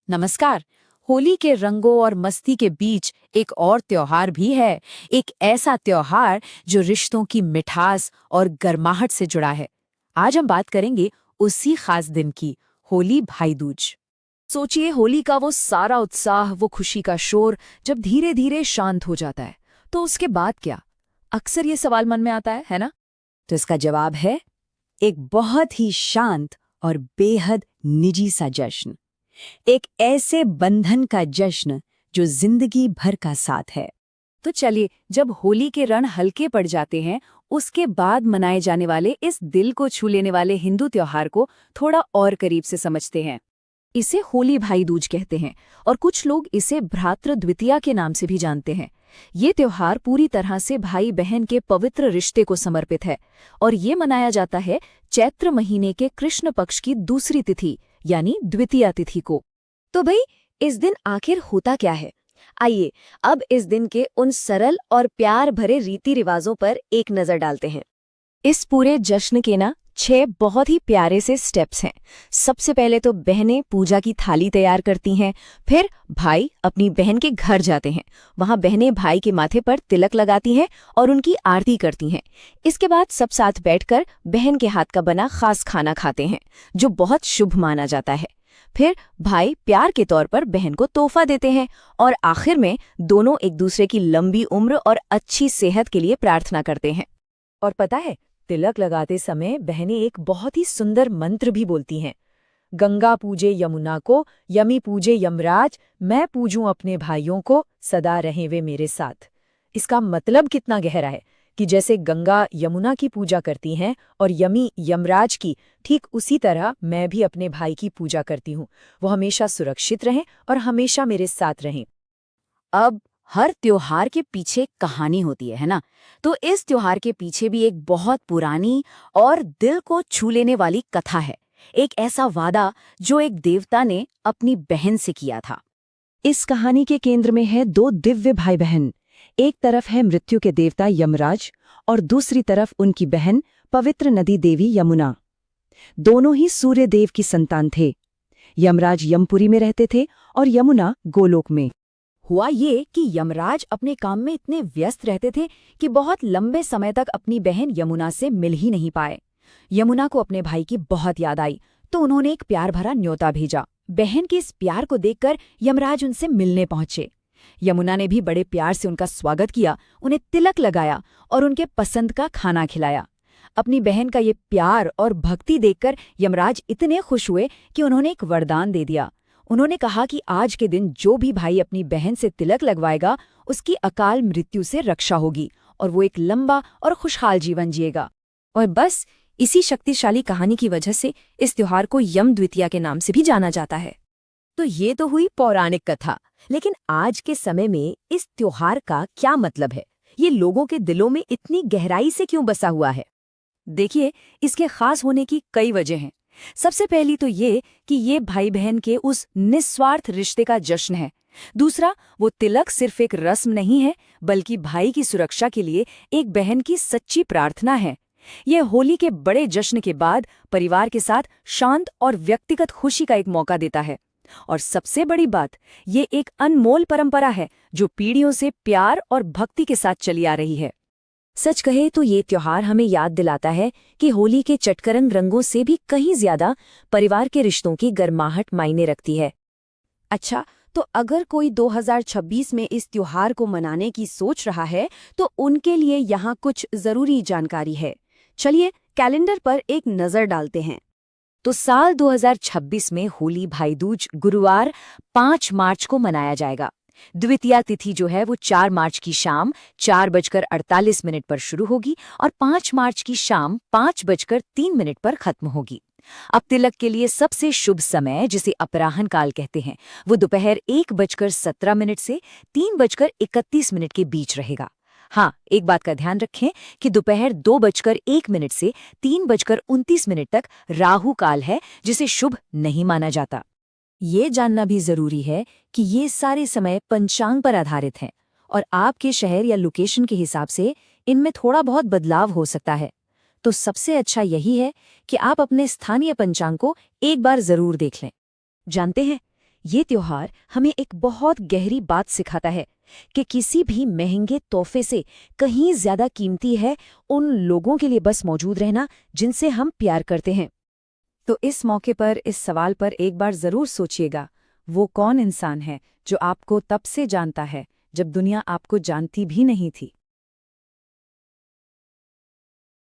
नमस्कार। होली के रंगों और मस्ती के बीच एक और त्योहार भी है। एक ऐसा त्योहार जो रिश्तों की मिठास और गर्माहट से जुड़ा है। आज हम बात करेंगे उसी खास दिन की, होली भाई दूज। सोचिए, होली का वो सारा उत्साह, वो खुशी का शोर जब धीरे धीरे शांत हो जाता है, तो उसके बाद क्या? अक्सर ये सवाल मन में आता है ना? तो इसका जवाब है एक बहुत ही शांत और बेहद निजी सा जश्न। एक ऐसे बंधन का जश्न जो जिंदगी भर का साथ है। तो चलिए, जब होली के रण हल्के पड़ जाते हैं, उसके बाद मनाए जाने वाले इस दिल को छू लेने वाले हिंदू त्योहार को थोड़ा और करीब से समझते हैं। इसे होली भाई दूज कहते हैं और कुछ लोग इसे भ्रातृ द्वितीया के नाम से भी जानते हैं। ये त्योहार पूरी तरह से भाई बहन के पवित्र रिश्ते को समर्पित है और ये मनाया जाता है चैत्र महीने के कृष्ण पक्ष की दूसरी तिथि यानी द्वितीया तिथि को। तो भाई, इस दिन आखिर होता क्या है? आइए अब इस दिन के उन सरल और प्यार भरे रीति रिवाजों पर एक नजर डालते हैं। इस पूरे जश्न के 6 बहुत ही प्यारे से स्टेप्स हैं। सबसे पहले तो बहनें पूजा की थाली तैयार करती हैं, फिर भाई अपनी बहन के घर जाते हैं। वहां बहनें भाई के माथे पर तिलक लगाती हैं और उनकी आरती करती हैं। इसके बाद सब साथ बैठकर बहन के हाथ का बना खास खाना खाते हैं, जो बहुत शुभ माना जाता है। फिर भाई प्यार के तौर पर बहन को तोहफा देते हैं और आखिर में दोनों एक दूसरे की लंबी उम्र और अच्छी सेहत के लिए प्रार्थना करते हैं। और पता है, तिलक लगाते समय बहनें एक बहुत ही सुंदर मंत्र भी बोलती हैं। गंगा पूजे यमुना को, यमी पूजे यमराज, मैं पूजूं अपने भाइयों को, सदा रहें वे मेरे साथ। इसका मतलब कितना गहरा है कि जैसे गंगा यमुना की पूजा करती हैं और यमी यमराज की, ठीक उसी तरह मैं भी अपने भाई की पूजा करती हूँ। वो हमेशा सुरक्षित रहें और हमेशा मेरे साथ रहें। अब हर त्योहार के पीछे कहानी होती है ना? तो इस त्योहार के पीछे भी एक बहुत पुरानी और दिल को छू लेने वाली कथा है। एक ऐसा वादा जो एक देवता ने अपनी बहन से किया था। इस कहानी के केंद्र में है 2 दिव्य भाई बहन। एक तरफ है मृत्यु के देवता यमराज और दूसरी तरफ उनकी बहन पवित्र नदी देवी यमुना। दोनों ही सूर्य देव की संतान थे। यमराज यमपुरी में रहते थे और यमुना गोलोक में। हुआ ये कि यमराज अपने काम में इतने व्यस्त रहते थे कि बहुत लंबे समय तक अपनी बहन यमुना से मिल ही नहीं पाए। यमुना को अपने भाई की बहुत याद आई, तो उन्होंने एक प्यार भरा न्योता भेजा। बहन के इस प्यार को देखकर यमराज उनसे मिलने पहुंचे। यमुना ने भी बड़े प्यार से उनका स्वागत किया, उन्हें तिलक लगाया और उनके पसंद का खाना खिलाया। अपनी बहन का ये प्यार और भक्ति देखकर यमराज इतने खुश हुए कि उन्होंने एक वरदान दे दिया। उन्होंने कहा कि आज के दिन जो भी भाई अपनी बहन से तिलक लगवाएगा, उसकी अकाल मृत्यु से रक्षा होगी और वो एक लंबा और खुशहाल जीवन जिएगा। और बस इसी शक्तिशाली कहानी की वजह से इस त्योहार को यम द्वितीया के नाम से भी जाना जाता है। तो ये तो हुई पौराणिक कथा, लेकिन आज के समय में इस त्योहार का क्या मतलब है? ये लोगों के दिलों में इतनी गहराई से क्यों बसा हुआ है? देखिए, इसके खास होने की कई वजह हैं। सबसे पहली तो ये कि ये भाई बहन के उस निस्वार्थ रिश्ते का जश्न है। दूसरा, वो तिलक सिर्फ एक रस्म नहीं है, बल्कि भाई की सुरक्षा के लिए एक बहन की सच्ची प्रार्थना है। ये होली के बड़े जश्न के बाद परिवार के साथ शांत और व्यक्तिगत खुशी का एक मौका देता है। और सबसे बड़ी बात, ये एक अनमोल परंपरा है जो पीढ़ियों से प्यार और भक्ति के साथ चली आ रही है। सच कहे तो ये त्योहार हमें याद दिलाता है कि होली के चटकरंग रंगों से भी कहीं ज्यादा परिवार के रिश्तों की गर्माहट मायने रखती है। अच्छा, तो अगर कोई 2026 में इस त्योहार को मनाने की सोच रहा है, तो उनके लिए यहाँ कुछ जरूरी जानकारी है। चलिए कैलेंडर पर एक नजर डालते हैं। तो साल 2026 में होली भाई दूज गुरुवार 5 मार्च को मनाया जाएगा। द्वितीया तिथि जो है वो 4 मार्च की शाम 4:48 पर शुरू होगी और 5 मार्च की शाम 5:03 पर खत्म होगी। अब तिलक के लिए सबसे शुभ समय, जिसे अपराह्न काल कहते हैं, वो दोपहर 1:17 से 3:31 के बीच रहेगा। हाँ, एक बात का ध्यान रखें कि दोपहर 2:01 से 3:29 तक राहु काल है, जिसे शुभ नहीं माना जाता। ये जानना भी जरूरी है कि ये सारे समय पंचांग पर आधारित हैं और आपके शहर या लोकेशन के हिसाब से इनमें थोड़ा बहुत बदलाव हो सकता है। तो सबसे अच्छा यही है कि आप अपने स्थानीय पंचांग को एक बार जरूर देख लें। जानते हैं, ये त्योहार हमें एक बहुत गहरी बात सिखाता है कि किसी भी महंगे तोहफे से कहीं ज्यादा कीमती है उन लोगों के लिए बस मौजूद रहना जिनसे हम प्यार करते हैं। तो इस मौके पर इस सवाल पर एक बार जरूर सोचिएगा, वो कौन इंसान है जो आपको तब से जानता है जब दुनिया आपको जानती भी नहीं थी।